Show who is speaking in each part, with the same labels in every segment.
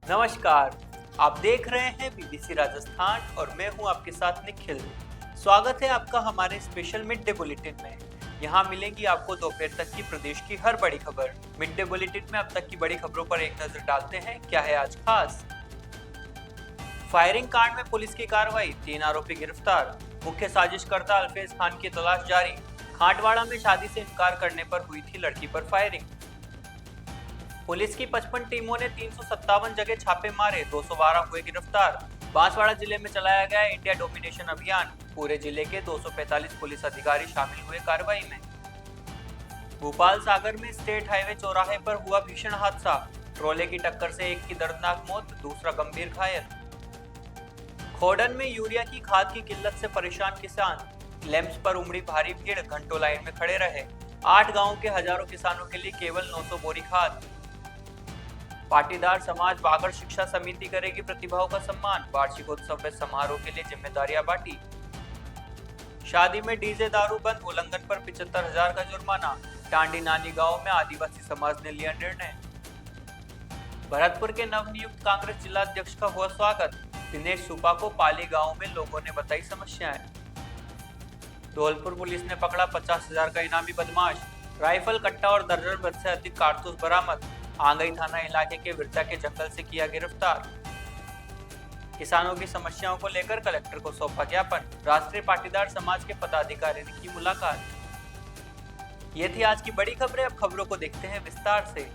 Speaker 1: नमस्कार, आप देख रहे हैं बीबीसी राजस्थान और मैं हूं आपके साथ निखिल। स्वागत है आपका हमारे स्पेशल मिड डे बुलेटिन में। यहां मिलेगी आपको दोपहर तक की प्रदेश की हर बड़ी खबर। मिड डे बुलेटिन में अब तक की बड़ी खबरों पर एक नजर डालते हैं। क्या है आज खास? फायरिंग कांड में पुलिस की कार्रवाई, 3 आरोपी गिरफ्तार। मुख्य साजिशकर्ता अल्फेज खान की तलाश जारी। खांटवाड़ा में शादी से इनकार करने पर हुई थी लड़की पर फायरिंग। पुलिस की 55 टीमों ने 357 जगह छापे मारे, 212 हुए गिरफ्तार। बांसवाड़ा जिले में चलाया गया इंडिया डोमिनेशन अभियान, पूरे जिले के 245 पुलिस अधिकारी शामिल हुए कार्रवाई में। भोपाल सागर में स्टेट हाईवे चौराहे पर हुआ भीषण हादसा, ट्रोले की टक्कर से एक की दर्दनाक मौत, दूसरा गंभीर घायल। खोडन में यूरिया की खाद की किल्लत से परेशान किसान, लैंप्स पर उमड़ी भारी भीड़, घंटों लाइन में खड़े रहे। 8 गांवों के हजारों किसानों के लिए केवल 900 बोरी खाद। पाटीदार समाज बागड़ शिक्षा समिति करेगी प्रतिभाओं का सम्मान, वार्षिकोत्सव में समारोह के लिए जिम्मेदारियां बांटी। शादी में डीजे दारू बंद, उल्लंघन पर 75,000 का जुर्माना। टांडी नानी गांव में आदिवासी समाज ने लिया निर्णय। भरतपुर के नवनियुक्त कांग्रेस जिला अध्यक्ष का हुआ स्वागत, दिनेश सुपा को पाली गांव में लोगों ने बताई समस्याएं। धौलपुर पुलिस ने पकड़ा 50,000 का इनामी बदमाश, राइफल कट्टा और दर्जन भर से अधिक कारतूस बरामद। आंगई थाना इलाके के विरचा के जंगल से किया गिरफ्तार। किसानों की समस्याओं को लेकर कलेक्टर को सौंपा ज्ञापन, राष्ट्रीय पाटीदार समाज के पदाधिकारी ने की मुलाकात। ये थी आज की बड़ी खबरें। अब खबरों को देखते हैं विस्तार से।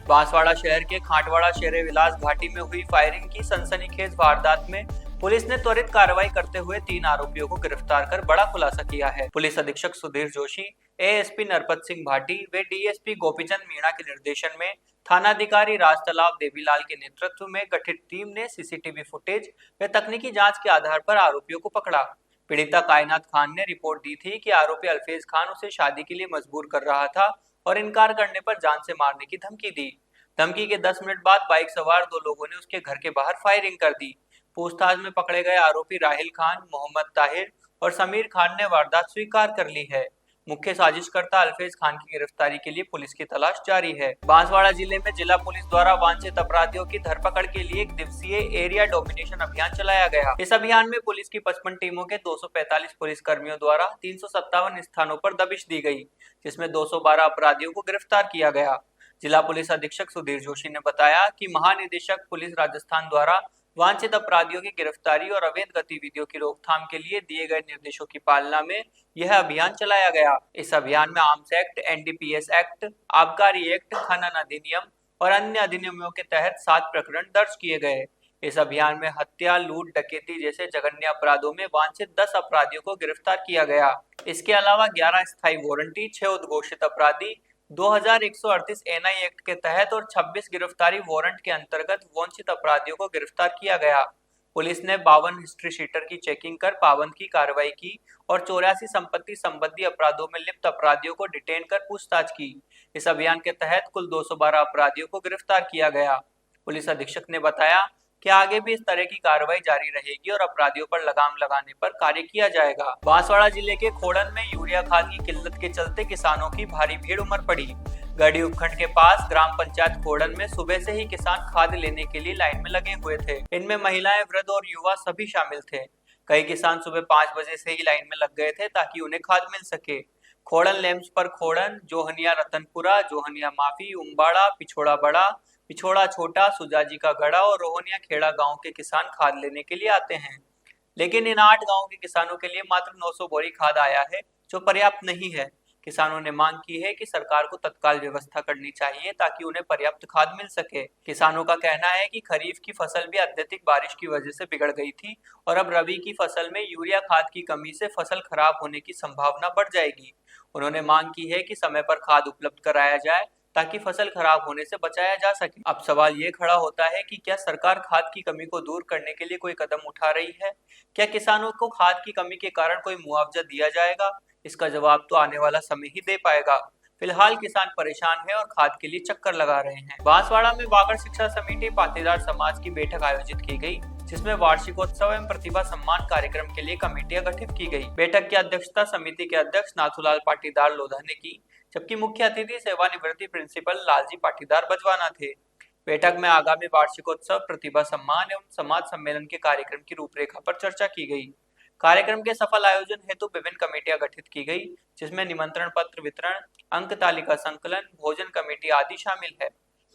Speaker 1: बांसवाड़ा शहर के खांटवाड़ा शेरे विलास घाटी में हुई फायरिंग की सनसनीखेज वारदात में पुलिस ने त्वरित कार्रवाई करते हुए 3 आरोपियों को गिरफ्तार कर बड़ा खुलासा किया है। पुलिस अधीक्षक सुधीर जोशी, एएसपी नरपत सिंह भाटी व डीएसपी गोपीचंद मीणा के निर्देशन में थानाधिकारी राजतालाब देवीलाल के नेतृत्व में गठित टीम ने सीसीटीवी फुटेज व तकनीकी जांच के आधार पर आरोपियों को पकड़ा। पीड़िता कायनात खान ने रिपोर्ट दी थी कि आरोपी अल्फेज खान उसे शादी के लिए मजबूर कर रहा था और इनकार करने पर जान से मारने की धमकी दी। धमकी के 10 मिनट बाद बाइक सवार 2 लोगों ने उसके घर के बाहर फायरिंग कर दी। पूछताछ में पकड़े गए आरोपी राहिल खान, मोहम्मद ताहिर और समीर खान ने वारदात स्वीकार कर ली है। मुख्य साजिशकर्ता अल्फेज खान की गिरफ्तारी के लिए पुलिस की तलाश जारी है। बांसवाड़ा जिले में जिला पुलिस द्वारा वांछित अपराधियों की धरपकड़ के लिए 1 दिवसीय एरिया डोमिनेशन अभियान चलाया गया। इस अभियान में पुलिस की 55 टीमों के 245 पुलिस कर्मियों द्वारा 357 स्थानों पर दबिश दी गई, जिसमें 212 अपराधियों को गिरफ्तार किया गया। जिला पुलिस अधीक्षक सुधीर जोशी ने बताया कि महानिदेशक पुलिस राजस्थान द्वारा वांछित अपराधियों की गिरफ्तारी और अवैध गतिविधियों की रोकथाम के लिए दिए गए निर्देशों की पालना में यह अभियान चलाया गया। इस अभियान में आर्म्स एक्ट, एनडीपीएस एक्ट, आबकारी एक्ट, खनन अधिनियम और अन्य अधिनियमों के तहत 7 प्रकरण दर्ज किए गए। इस अभियान में हत्या, लूट, डकैती जैसे जघन्य अपराधों में वांछित 10 अपराधियों को गिरफ्तार किया गया। इसके अलावा 11 स्थायी वारंटी, 6 उद्घोषित अपराधी, 2138 एनआई एक्ट के तहत और 26 गिरफ्तारी वारंट के अंतर्गत वांछित अपराधियों को गिरफ्तार किया गया। पुलिस ने 52 हिस्ट्री शीटर की चेकिंग कर पाबंद की कार्रवाई की और 84 संपत्ति संबंधी अपराधों में लिप्त अपराधियों को डिटेन कर पूछताछ की। इस अभियान के तहत कुल 212 अपराधियों को गिरफ्तार किया गया। पुलिस अधीक्षक ने बताया कि आगे भी इस तरह की कार्रवाई जारी रहेगी और अपराधियों पर लगाम लगाने पर कार्य किया जाएगा। बांसवाड़ा जिले के खोड़न में यूरिया खाद की किल्लत के चलते किसानों की भारी भीड़ उमड़ पड़ी। गढ़ी उपखंड के पास ग्राम पंचायत खोड़न में सुबह से ही किसान खाद लेने के लिए लाइन में लगे हुए थे। इनमें महिलाएं, वृद्ध और युवा सभी शामिल थे। कई किसान सुबह 5 बजे से ही लाइन में लग गए थे ताकि उन्हें खाद मिल सके। खोड़न लैंप्स पर खोड़न, जोहनिया रतनपुरा, जोहनिया माफी, उम्बाड़ा, पिछोड़ा बड़ा, पिछोड़ा छोटा, सुजाजी का गढ़ा और रोहनिया खेड़ा गांव के किसान खाद लेने के लिए आते हैं। लेकिन इन 8 गांव के किसानों के लिए मात्र 900 बोरी खाद आया है, जो पर्याप्त नहीं है। किसानों ने मांग की है कि सरकार को तत्काल व्यवस्था करनी चाहिए ताकि उन्हें पर्याप्त खाद मिल सके। किसानों का कहना है कि खरीफ की फसल भी अत्यधिक बारिश की वजह से बिगड़ गई थी और अब रबी की फसल में यूरिया खाद की कमी से फसल खराब होने की संभावना बढ़ जाएगी। उन्होंने मांग की है कि समय पर खाद उपलब्ध कराया जाए ताकि फसल खराब होने से बचाया जा सके। अब सवाल ये खड़ा होता है कि क्या सरकार खाद की कमी को दूर करने के लिए कोई कदम उठा रही है? क्या किसानों को खाद की कमी के कारण कोई मुआवजा दिया जाएगा? इसका जवाब तो आने वाला समय ही दे पाएगा। फिलहाल किसान परेशान है और खाद के लिए चक्कर लगा रहे हैं। बांसवाड़ा में बागड़ शिक्षा समिति पाटीदार समाज की बैठक आयोजित की गई, जिसमें वार्षिकोत्सव एवं प्रतिभा सम्मान कार्यक्रम के लिए कमेटियां गठित की गई। बैठक की अध्यक्षता समिति के अध्यक्ष नाथूलाल पाटीदार लोधा ने की, जबकि मुख्य अतिथि सेवानिवृत्ति प्रिंसिपल लालजी पाटीदार बजवाना थे। बैठक में आगामी वार्षिकोत्सव, प्रतिभा सम्मान एवं समाज सम्मेलन के कार्यक्रम की रूपरेखा पर चर्चा की गई। कार्यक्रम के सफल आयोजन हेतु विभिन्न कमेटियां गठित की गई, जिसमें निमंत्रण पत्र वितरण, अंक तालिका संकलन, भोजन कमेटी आदि शामिल है।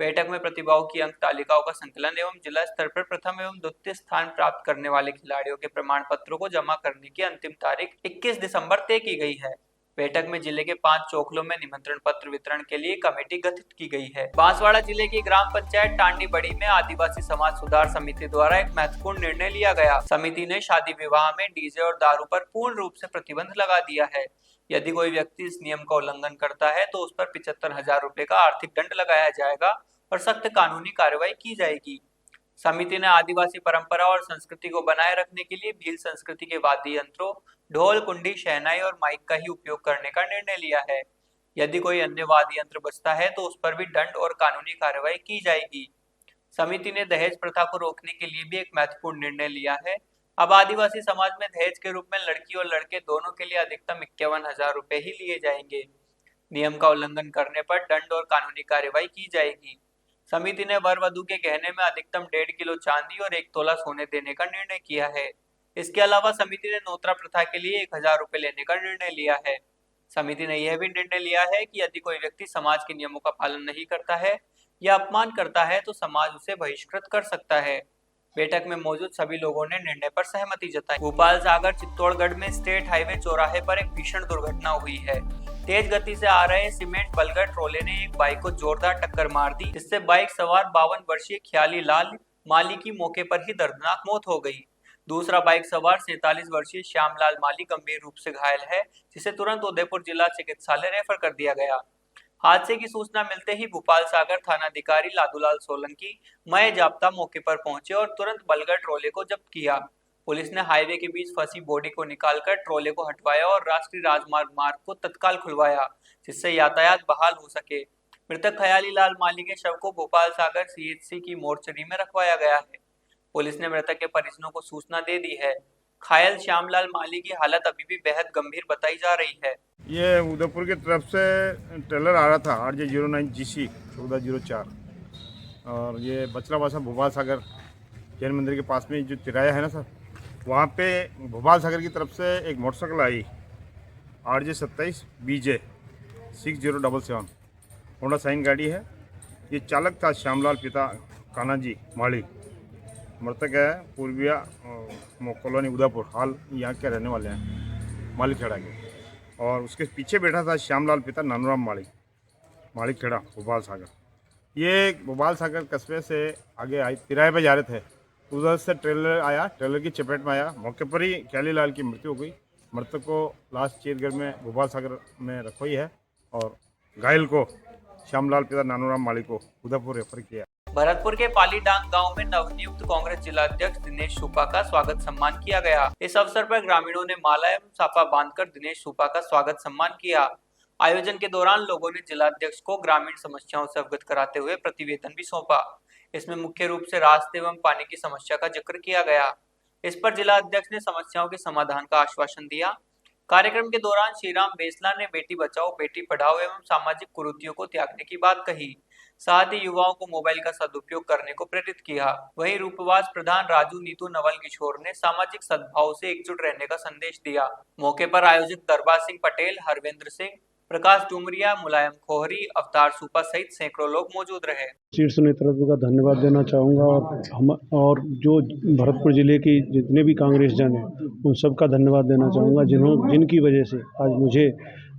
Speaker 1: बैठक में प्रतिभाओं की अंक तालिकाओं का संकलन एवं जिला स्तर पर प्रथम एवं द्वितीय स्थान प्राप्त करने वाले खिलाड़ियों के प्रमाण पत्रों को जमा करने की अंतिम तारीख 21 दिसंबर तय की गई है। बैठक में जिले के 5 चौखलों में निमंत्रण पत्र वितरण के लिए कमेटी गठित की गई है। बांसवाड़ा जिले की ग्राम पंचायत टांडी बड़ी में आदिवासी समाज सुधार समिति द्वारा एक महत्वपूर्ण निर्णय लिया गया। समिति ने शादी विवाह में डीजे और दारू पर पूर्ण रूप से प्रतिबंध लगा दिया है। यदि कोई व्यक्ति इस नियम का उल्लंघन करता है तो उस पर 75,000 रुपए का आर्थिक दंड लगाया जाएगा और सख्त कानूनी कार्रवाई की जाएगी। समिति ने आदिवासी परंपरा और संस्कृति को बनाए रखने के लिए भील संस्कृति के वाद्य यंत्रों, ढोल, कुंडी, शहनाई और माइक का ही उपयोग करने का निर्णय लिया है। यदि कोई अन्य वाद्य यंत्र बजता है तो उस पर भी दंड और कानूनी कार्रवाई की जाएगी। समिति ने दहेज प्रथा को रोकने के लिए भी एक महत्वपूर्ण निर्णय लिया है। अब आदिवासी समाज में दहेज के रूप में लड़की और लड़के दोनों के लिए अधिकतम 51,000 रुपए ही लिए जाएंगे। नियम का उल्लंघन करने पर दंड और कानूनी कार्रवाई की जाएगी। समिति ने वर वधु के गहने में अधिकतम 1.5 किलो चांदी और 1 तोला सोने देने का निर्णय किया है। इसके अलावा समिति ने नोतरा प्रथा के लिए 1,000 रुपए लेने का निर्णय लिया है। समिति ने यह भी निर्णय लिया है कि यदि कोई व्यक्ति समाज के नियमों का पालन नहीं करता है या अपमान करता है तो समाज उसे बहिष्कृत कर सकता है। बैठक में मौजूद सभी लोगों ने निर्णय पर सहमति जताई। भोपाल सागर चित्तौड़गढ़ में स्टेट हाईवे चौराहे पर एक भीषण दुर्घटना हुई है। तेज गति से आ रहे सीमेंट बलगर ट्रोले ने एक बाइक को जोरदार टक्कर मार दी, जिससे बाइक सवार 52 वर्षीय ख्याली लाल माली की मौके पर ही दर्दनाक मौत हो गई। दूसरा बाइक सवार 47 वर्षीय श्यामलाल माली गंभीर रूप से घायल है, जिसे तुरंत उदयपुर जिला चिकित्सालय रेफर कर दिया गया। हादसे की सूचना मिलते ही भोपाल सागर थानाधिकारी लादूलाल सोलंकी मय जाप्ता मौके पर पहुंचे और तुरंत बलगर ट्रोले को जब्त किया। पुलिस ने हाईवे के बीच फंसी बॉडी को निकालकर ट्रोले को हटवाया और राष्ट्रीय राजमार्ग मार्ग को तत्काल खुलवाया, जिससे यातायात बहाल हो सके। मृतक ख्याली लाल माली के शव को भोपाल सागर सीएचसी की मोर्चरी में रखवाया गया है। पुलिस ने मृतक के परिजनों को सूचना दे दी है। घायल श्यामलाल माली की हालत अभी भी बेहद गंभीर बताई जा रही है।
Speaker 2: ये उदयपुर की तरफ से ट्रेलर आ रहा था RJ09 GC 1404 और ये बचलाबासा भोपाल सागर जैन मंदिर के पास में जो तिराया है ना सर, वहाँ पे भोपाल सागर की तरफ से एक मोटरसाइकिल आई RJ27 BJ 6077 होंडा साइन गाड़ी है। ये चालक था श्यामलाल पिता कान्हाजी माली, मृतक है पूर्विया कॉलोनी उदयपुर, हाल यहाँ के रहने वाले हैं माली खेड़ा के। और उसके पीछे बैठा था श्यामलाल पिता नानूराम माली खेड़ा भोपाल सागर। ये भोपाल सागर कस्बे से आगे आई तिराहे पे जा रहे थे, उधर से ट्रेलर आया, ट्रेलर की चपेट में आया, मौके पर ही ख्याली लाल की मृत्यु हो गई। मृतक को लाश चीरगढ़ में भोपाल सागर में रखवाई है और घायल को श्यामलाल पिता नानूराम माली को उदयपुर रेफर किया।
Speaker 1: भरतपुर के पालीडांग गांव में नवनियुक्त कांग्रेस जिलाध्यक्ष दिनेश सुपा का स्वागत सम्मान किया गया। इस अवसर पर ग्रामीणों ने माला एवं साफा बांधकर दिनेश सुपा का स्वागत सम्मान किया। आयोजन के दौरान लोगों ने जिलाध्यक्ष को ग्रामीण समस्याओं से अवगत कराते हुए प्रतिवेदन भी सौंपा। इसमें मुख्य रूप से रास्ते एवं पानी की समस्या का जिक्र किया गया। इस पर जिला अध्यक्ष ने समस्याओं के समाधान का आश्वासन दिया। कार्यक्रम के दौरान श्रीराम बेसला ने बेटी बचाओ बेटी पढ़ाओ एवं सामाजिक कुरीतियों को त्यागने की बात कही। साथ ही युवाओं को मोबाइल का सदुपयोग करने को प्रेरित किया। वहीं रूपवास प्रधान राजू नीतू नवल किशोर ने सामाजिक सद्भाव से एकजुट रहने का संदेश दिया। मौके पर आयोजक दरबार सिंह पटेल, हरविंद्र सिंह, प्रकाश डुमरिया, मुलायम खोहरी, अवतार सुपा सहित सैकड़ों लोग मौजूद रहे।
Speaker 3: शीर्ष नेतृत्व का धन्यवाद देना चाहूँगा और जो भरतपुर जिले की जितने भी कांग्रेस जन हैं उन सबका धन्यवाद देना चाहूँगा जिनकी वजह से आज मुझे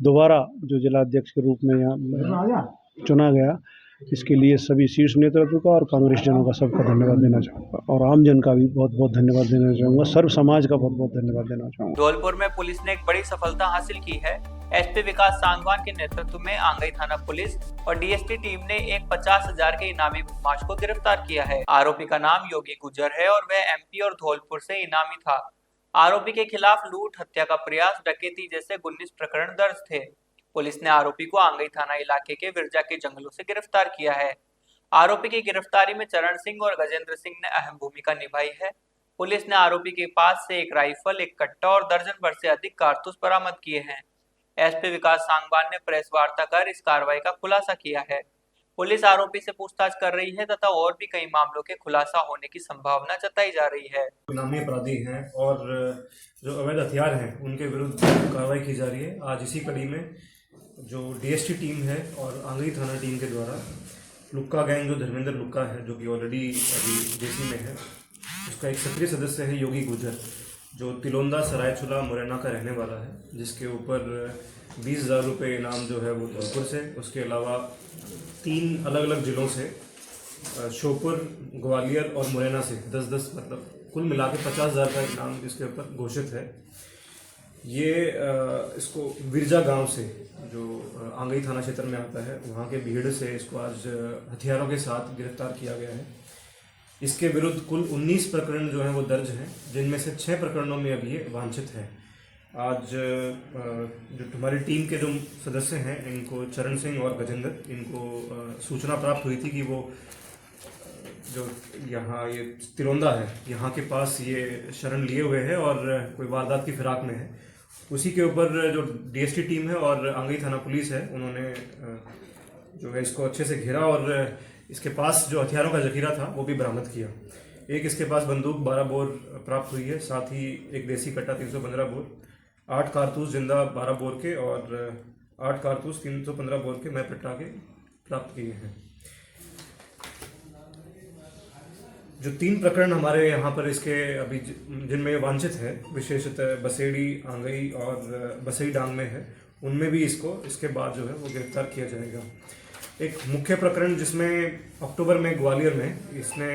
Speaker 3: दोबारा जो जिलाध्यक्ष के रूप में यहाँ चुना गया। इसके लिए सभी शीर्ष नेतृत्व का और कांग्रेस जनों का सबका धन्यवाद देना चाहूँगा और आम जन का भी बहुत बहुत धन्यवाद देना चाहूँगा। सर्व समाज का बहुत बहुत धन्यवाद देना चाहूँगा।
Speaker 1: धौलपुर में पुलिस ने एक बड़ी सफलता हासिल की है। एसपी विकास सांगवान के नेतृत्व में आंगई थाना पुलिस और डीएसटी टीम ने एक 50,000 के इनामी बदमाश को गिरफ्तार किया है। आरोपी का नाम योगी गुजर है और वह एमपी और धौलपुर से इनामी था। आरोपी के खिलाफ लूट, हत्या का प्रयास, डकैती जैसे 19 प्रकरण दर्ज थे। पुलिस ने आरोपी को आंगई थाना इलाके के विरजा के जंगलों से गिरफ्तार किया है। आरोपी की गिरफ्तारी में चरण सिंह और गजेंद्र सिंह ने अहम भूमिका निभाई है। पुलिस ने आरोपी के पास से एक राइफल, एक कट्टा और दर्जन भर से अधिक कारतूस बरामद किए हैं। एसपी विकास सांगवान ने प्रेस वार्ता कर इस कार्रवाई का खुलासा किया है। पुलिस आरोपी से पूछताछ कर रही है तथा और भी कई मामलों के खुलासा होने की संभावना जताई जा रही है।
Speaker 4: नामी अपराधी हैं और जो अवैध हथियार हैं उनके विरुद्ध कार्रवाई की जा रही है। आज इसी कड़ी में जो डीएसटी टीम है और आंगई थाना टीम के द्वारा लुक्का गैंग, जो धर्मेंद्र लुक्का है, जो कि ऑलरेडी अभी जेसी में है, उसका एक सक्रिय सदस्य है योगी गुजर, जो तिलोंदा सरायचुला मुरैना का रहने वाला है, जिसके ऊपर 20,000 रुपये इनाम जो है वो धौलपुर से, उसके अलावा 3 अलग अलग जिलों से, श्योपुर, ग्वालियर और मुरैना से 10-10 मतलब कुल मिला के 50,000 का इनाम इसके ऊपर घोषित है। ये इसको विरजा गांव से, जो आंगई थाना क्षेत्र में आता है, वहाँ के भीड़ से इसको आज हथियारों के साथ गिरफ्तार किया गया है। इसके विरुद्ध कुल 19 प्रकरण जो हैं वो दर्ज हैं, जिनमें से 6 प्रकरणों में अभी ये वांछित है। आज जो हमारी टीम के जो सदस्य हैं, इनको चरण सिंह और गजेंद्र, इनको सूचना प्राप्त हुई थी कि वो जो यहाँ ये तिलोंदा है, यहाँ के पास ये शरण लिए हुए हैं और कोई वारदात की फिराक में है। उसी के ऊपर जो डीएसटी टीम है और आंगई थाना पुलिस है, उन्होंने जो है इसको अच्छे से घेरा और इसके पास जो हथियारों का जखीरा था वो भी बरामद किया। एक इसके पास बंदूक 12 बोर प्राप्त हुई है, साथ ही एक देसी कट्टा 315 बोर, 8 कारतूस जिंदा 12 बोर के और 8 कारतूस 315 बोर के मैं पट्टा के प्राप्त किए हैं। जो 3 प्रकरण हमारे यहाँ पर इसके अभी जिनमें वांछित है, विशेषतः बसेड़ी, आंगई और बसई डांग में है, उनमें भी इसके बाद जो है वो गिरफ्तार किया जाएगा। एक मुख्य प्रकरण जिसमें अक्टूबर में ग्वालियर में इसने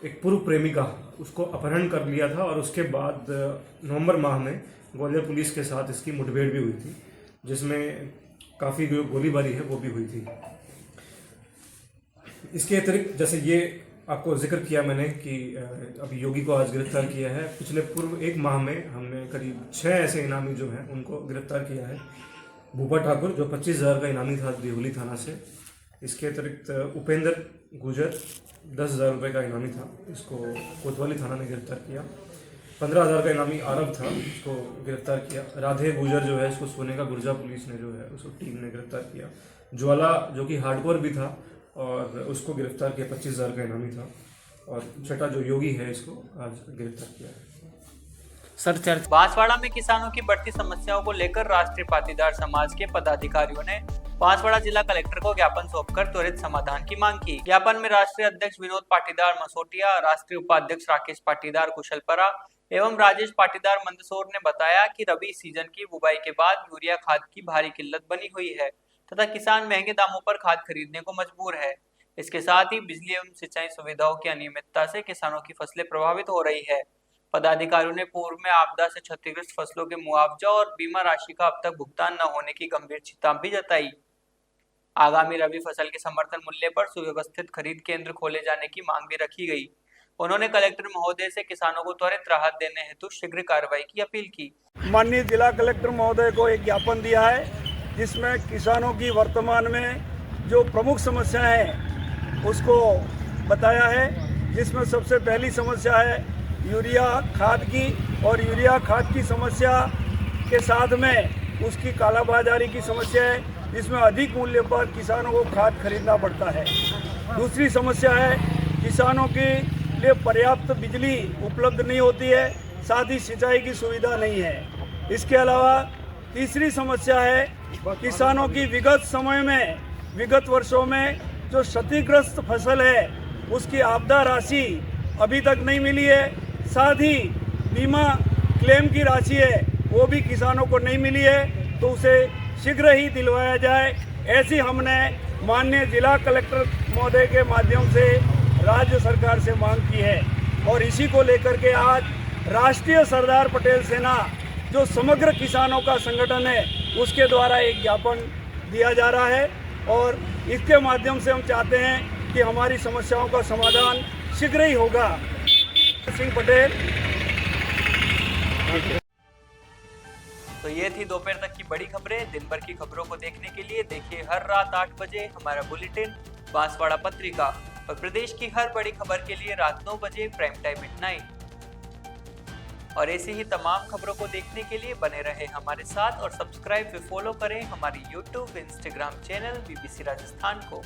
Speaker 4: एक पूर्व प्रेमिका उसको अपहरण कर लिया था और उसके बाद नवंबर माह में ग्वालियर पुलिस के साथ इसकी मुठभेड़ भी हुई थी, जिसमें काफ़ी जो गोलीबारी है वो भी हुई थी। इसके अतिरिक्त जैसे ये आपको जिक्र किया मैंने कि अभी योगी को आज गिरफ्तार किया है, पिछले पूर्व 1 माह में हमने करीब 6 ऐसे इनामी जो हैं उनको गिरफ्तार किया है। भूपा ठाकुर जो 25,000 का इनामी था देवली थाना से। इसके अतिरिक्त उपेंद्र गुजर 10,000 रुपये का इनामी था, इसको कोतवाली थाना ने गिरफ्तार किया। 15,000 का इनामी आरब था, इसको गिरफ्तार किया। राधे गुजर जो है, इसको सोने का गुर्जा पुलिस ने जो है उसको टीम ने गिरफ्तार किया। ज्वाला जो कि हार्डकोर भी था और उसको गिरफ्तार किया, 25,000 का इनामी था। और छठा जो योगी है, इसको आज गिरफ्तार किया है।
Speaker 1: बांसवाड़ा में किसानों की बढ़ती समस्याओं को लेकर राष्ट्रीय पाटीदार समाज के पदाधिकारियों ने बांसवाड़ा जिला कलेक्टर को ज्ञापन सौंपकर त्वरित समाधान की मांग की। ज्ञापन में राष्ट्रीय अध्यक्ष विनोद पाटीदार मसोटिया, राष्ट्रीय उपाध्यक्ष राकेश पाटीदार कुशलपरा एवं राजेश पाटीदार मंदसौर ने बताया कि रबी सीजन की बुवाई के बाद यूरिया खाद की भारी किल्लत बनी हुई है तथा किसान महंगे दामों पर खाद खरीदने को मजबूर है। इसके साथ ही बिजली एवं सिंचाई सुविधाओं की अनियमितता से किसानों की फसलें प्रभावित हो रही है। पदाधिकारियों ने पूर्व में आपदा से क्षतिग्रस्त फसलों के मुआवजा और बीमा राशि का अब तक भुगतान न होने की गंभीर चिंता भी जताई। आगामी रबी फसल के समर्थन मूल्य पर सुव्यवस्थित खरीद केंद्र खोले जाने की मांग भी रखी गई। उन्होंने कलेक्टर महोदय से किसानों को त्वरित राहत देने हेतु शीघ्र कार्रवाई की अपील की।
Speaker 5: माननीय जिला कलेक्टर महोदय को एक ज्ञापन दिया है, जिसमें किसानों की वर्तमान में जो प्रमुख समस्याएं हैं उसको बताया है, जिसमें सबसे पहली समस्या है यूरिया खाद की, और यूरिया खाद की समस्या के साथ में उसकी कालाबाजारी की समस्या है, जिसमें अधिक मूल्य पर किसानों को खाद खरीदना पड़ता है। दूसरी समस्या है किसानों के लिए पर्याप्त बिजली उपलब्ध नहीं होती है, साथ ही सिंचाई की सुविधा नहीं है। इसके अलावा तीसरी समस्या है किसानों की विगत वर्षों में जो क्षतिग्रस्त फसल है उसकी आपदा राशि अभी तक नहीं मिली है, साथ ही बीमा क्लेम की राशि है वो भी किसानों को नहीं मिली है, तो उसे शीघ्र ही दिलवाया जाए, ऐसी हमने माननीय जिला कलेक्टर महोदय के माध्यम से राज्य सरकार से मांग की है। और इसी को लेकर के आज राष्ट्रीय सरदार पटेल सेना जो समग्र किसानों का संगठन है उसके द्वारा एक ज्ञापन दिया जा रहा है, और इसके माध्यम से हम चाहते हैं कि हमारी समस्याओं का समाधान शीघ्र ही होगा। सिंह पटेल।
Speaker 1: तो ये थी दोपहर तक की बड़ी खबरें। दिन भर की खबरों को देखने के लिए देखिए हर रात 8 बजे हमारा बुलेटिन बांसवाड़ा पत्रिका, और प्रदेश की हर बड़ी खबर के लिए रात 9 बजे प्राइम टाइम एट 9। और ऐसी ही तमाम खबरों को देखने के लिए बने रहे हमारे साथ और सब्सक्राइब व फॉलो करें हमारी YouTube, Instagram channel BBC Rajasthan को।